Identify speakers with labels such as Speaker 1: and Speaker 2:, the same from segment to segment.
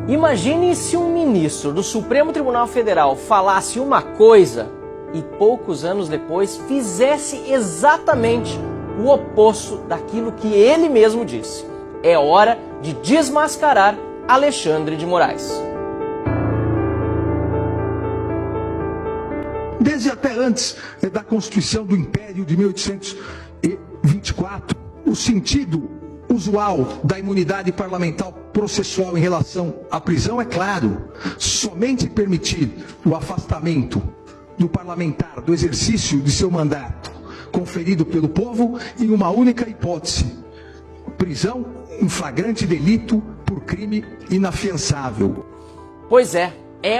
Speaker 1: Imagine se um ministro do Supremo Tribunal Federal falasse uma coisa e poucos anos depois fizesse exatamente o oposto daquilo que ele mesmo disse. É hora de desmascarar Alexandre de Moraes.
Speaker 2: Desde até antes da Constituição do Império de 1824, o sentido usual da imunidade parlamentar processual em relação à prisão é claro: somente permitir o afastamento do parlamentar do exercício de seu mandato conferido pelo povo em uma única hipótese: prisão em flagrante delito por crime inafiançável.
Speaker 1: Pois é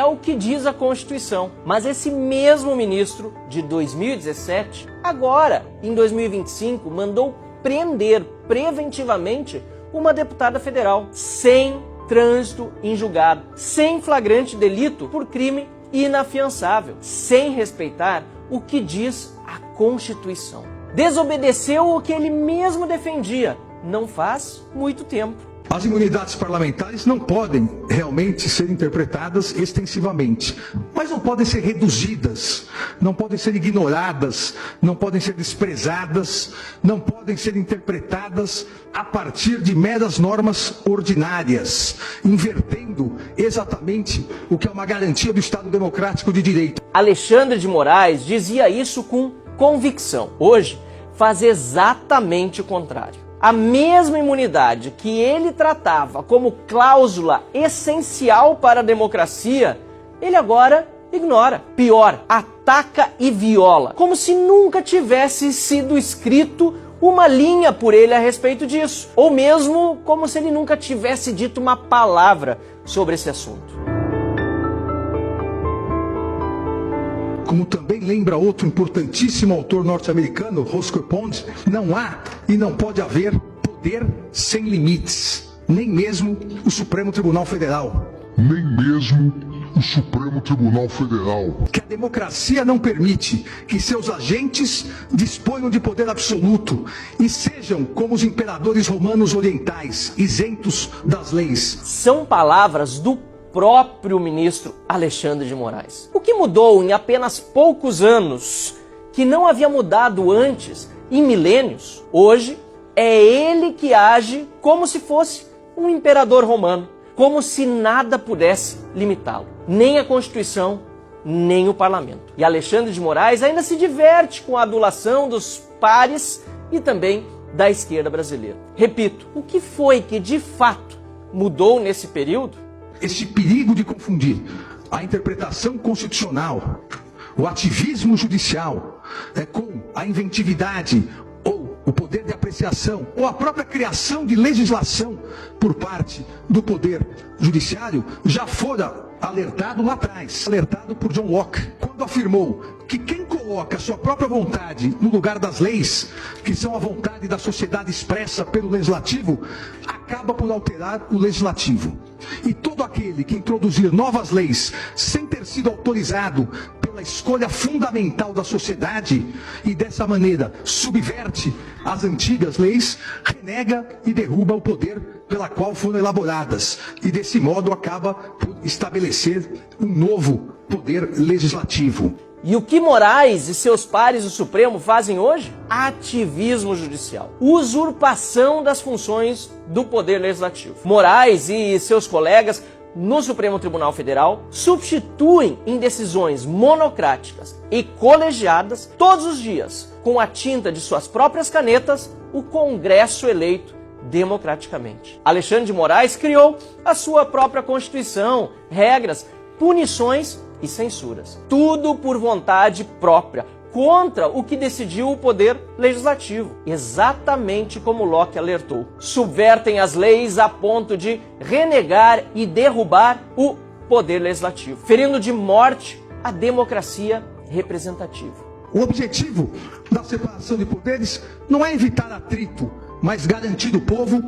Speaker 1: o que diz a Constituição. Mas esse mesmo ministro de 2017, agora, em 2025, mandou prender preventivamente uma deputada federal, sem trânsito em julgado, sem flagrante delito por crime inafiançável, sem respeitar o que diz a Constituição. Desobedeceu o que ele mesmo defendia não faz muito tempo.
Speaker 2: As imunidades parlamentares não podem realmente ser interpretadas extensivamente, mas não podem ser reduzidas, não podem ser ignoradas, não podem ser desprezadas, não podem ser interpretadas a partir de meras normas ordinárias, invertendo exatamente o que é uma garantia do Estado Democrático de Direito.
Speaker 1: Alexandre de Moraes dizia isso com convicção. Hoje, faz exatamente o contrário. A mesma imunidade que ele tratava como cláusula essencial para a democracia, ele agora ignora. Pior, ataca e viola, como se nunca tivesse sido escrito uma linha por ele a respeito disso, ou mesmo como se ele nunca tivesse dito uma palavra sobre esse assunto.
Speaker 2: Como também lembra outro importantíssimo autor norte-americano, Roscoe Pond, não há e não pode haver poder sem limites, nem mesmo o Supremo Tribunal Federal.
Speaker 3: Nem mesmo o Supremo Tribunal Federal.
Speaker 2: Que a democracia não permite que seus agentes disponham de poder absoluto e sejam como os imperadores romanos orientais, isentos das leis.
Speaker 1: São palavras do próprio ministro Alexandre de Moraes. O que mudou em apenas poucos anos, que não havia mudado antes em milênios, hoje é ele que age como se fosse um imperador romano, como se nada pudesse limitá-lo, nem a Constituição, nem o Parlamento. E Alexandre de Moraes ainda se diverte com a adulação dos pares e também da esquerda brasileira. Repito, o que foi que de fato mudou nesse período?
Speaker 2: Esse perigo de confundir a interpretação constitucional, o ativismo judicial, com a inventividade ou o poder de apreciação, ou a própria criação de legislação por parte do poder judiciário, já fora alertado lá atrás, alertado por John Locke, quando afirmou que quem coloca a sua própria vontade no lugar das leis, que são a vontade da sociedade expressa pelo legislativo, acaba por alterar o legislativo. E todo aquele que introduzir novas leis sem ter sido autorizado pela escolha fundamental da sociedade e dessa maneira subverte as antigas leis, renega e derruba o poder pela qual foram elaboradas e desse modo acaba por estabelecer um novo poder legislativo.
Speaker 1: E o que Moraes e seus pares do Supremo fazem hoje? Ativismo judicial. Usurpação das funções do Poder Legislativo. Moraes e seus colegas no Supremo Tribunal Federal substituem em decisões monocráticas e colegiadas todos os dias, com a tinta de suas próprias canetas, o Congresso eleito democraticamente. Alexandre de Moraes criou a sua própria Constituição, regras, punições e censuras. Tudo por vontade própria, contra o que decidiu o Poder Legislativo. Exatamente como Locke alertou. Subvertem as leis a ponto de renegar e derrubar o Poder Legislativo, ferindo de morte a democracia representativa.
Speaker 2: O objetivo da separação de poderes não é evitar atrito, mas garantir o povo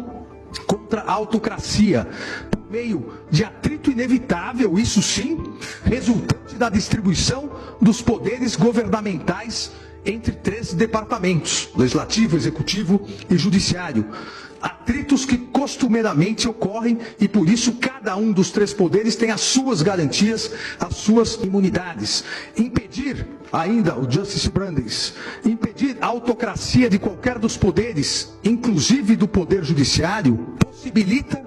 Speaker 2: contra a autocracia, por meio de atrito inevitável, isso sim, resultante da distribuição dos poderes governamentais entre 3 departamentos, legislativo, executivo e judiciário, atritos que costumeiramente ocorrem e por isso cada um dos três poderes tem as suas garantias, as suas imunidades. Impedir ainda o Justice Brandeis, impedir a autocracia de qualquer dos poderes, inclusive do poder judiciário, possibilita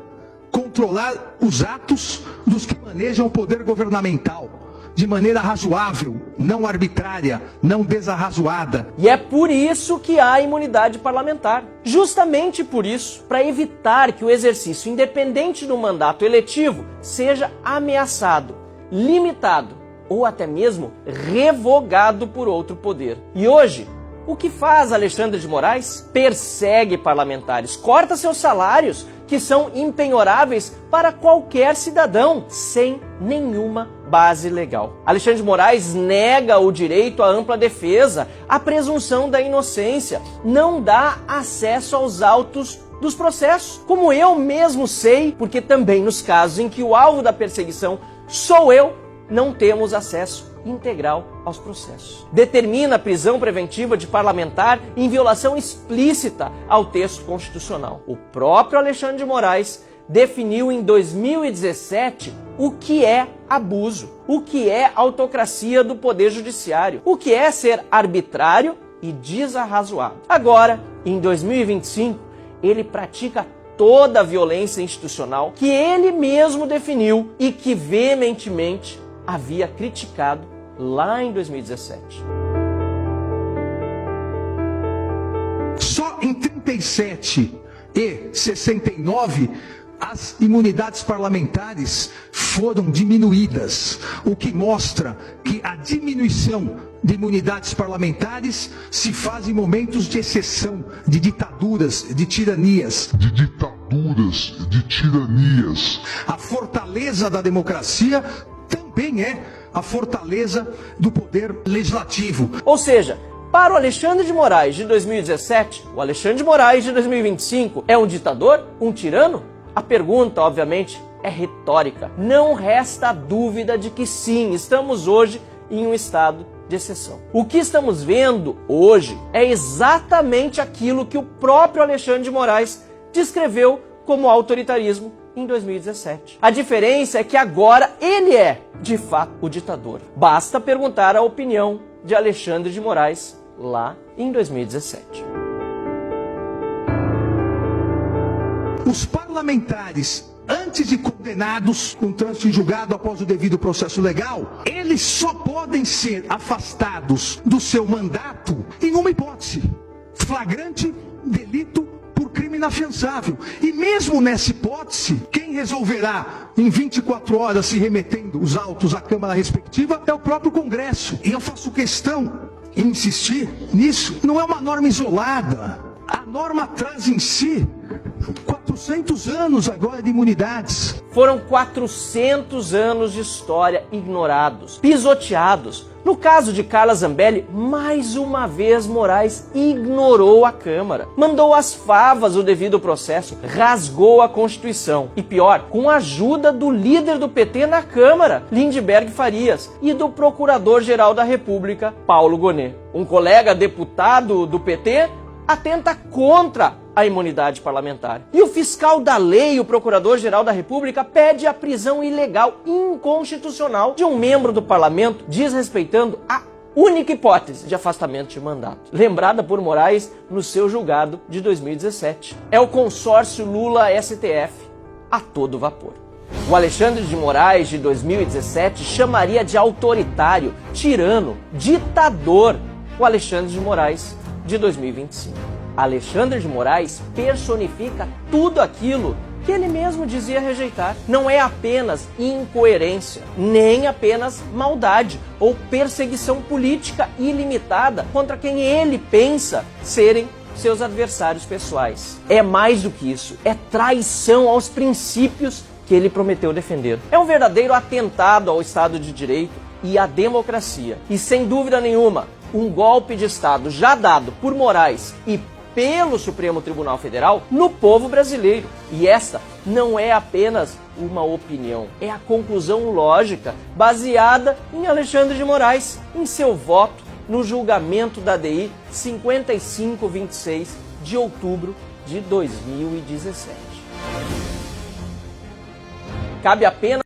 Speaker 2: controlar os atos dos que manejam o poder governamental de maneira razoável, não arbitrária, não desarrazoada.
Speaker 1: E é por isso que há imunidade parlamentar. Justamente por isso, para evitar que o exercício independente do mandato eletivo seja ameaçado, limitado ou até mesmo revogado por outro poder. E hoje, o que faz Alexandre de Moraes? Persegue parlamentares, corta seus salários, que são impenhoráveis para qualquer cidadão, sem nenhuma base legal. Alexandre de Moraes nega o direito à ampla defesa, a presunção da inocência, não dá acesso aos autos dos processos. Como eu mesmo sei, porque também nos casos em que o alvo da perseguição sou eu, não temos acesso integral aos processos. Determina a prisão preventiva de parlamentar em violação explícita ao texto constitucional. O próprio Alexandre de Moraes definiu em 2017 o que é abuso, o que é autocracia do Poder Judiciário, o que é ser arbitrário e desarrazoado. Agora, em 2025, ele pratica toda a violência institucional que ele mesmo definiu e que veementemente havia criticado lá em 2017.
Speaker 2: Só em 37 e 69 as imunidades parlamentares foram diminuídas, o que mostra que a diminuição de imunidades parlamentares se faz em momentos de exceção, de ditaduras, de tiranias. A fortaleza da democracia também é a fortaleza do poder legislativo.
Speaker 1: Ou seja, para o Alexandre de Moraes de 2017, o Alexandre de Moraes de 2025 é um ditador? Um tirano? A pergunta, obviamente, é retórica. Não resta dúvida de que sim, estamos hoje em um estado de exceção. O que estamos vendo hoje é exatamente aquilo que o próprio Alexandre de Moraes descreveu como autoritarismo em 2017. A diferença é que agora ele é, de fato, o ditador. Basta perguntar a opinião de Alexandre de Moraes lá em 2017.
Speaker 2: Os parlamentares, antes de condenados com trânsito em julgado após o devido processo legal, eles só podem ser afastados do seu mandato em uma hipótese: flagrante delito por crime inafiançável. E mesmo nessa hipótese, quem resolverá em 24 horas, se remetendo os autos à Câmara respectiva, é o próprio Congresso. E eu faço questão em insistir nisso. Não é uma norma isolada. A norma traz em si 400 anos agora de imunidades.
Speaker 1: Foram 400 anos de história ignorados, pisoteados. No caso de Carla Zambelli, mais uma vez Moraes ignorou a Câmara, mandou às favas o devido processo, rasgou a Constituição. E pior, com a ajuda do líder do PT na Câmara, Lindbergh Farias, e do Procurador-Geral da República, Paulo Gonet. Um colega deputado do PT atenta contra a imunidade parlamentar. E o fiscal da lei, o Procurador-Geral da República, pede a prisão ilegal, inconstitucional, de um membro do parlamento, desrespeitando a única hipótese de afastamento de mandato, lembrada por Moraes no seu julgado de 2017. É o consórcio Lula-STF a todo vapor. O Alexandre de Moraes de 2017 chamaria de autoritário, tirano, ditador o Alexandre de Moraes de 2025. Alexandre de Moraes personifica tudo aquilo que ele mesmo dizia rejeitar. Não é apenas incoerência, nem apenas maldade ou perseguição política ilimitada contra quem ele pensa serem seus adversários pessoais. É mais do que isso, é traição aos princípios que ele prometeu defender. É um verdadeiro atentado ao Estado de Direito e à democracia. E sem dúvida nenhuma, um golpe de Estado já dado por Moraes e pelo Supremo Tribunal Federal no povo brasileiro. E essa não é apenas uma opinião, é a conclusão lógica baseada em Alexandre de Moraes, em seu voto no julgamento da DI 5526 de outubro de 2017. Cabe apenas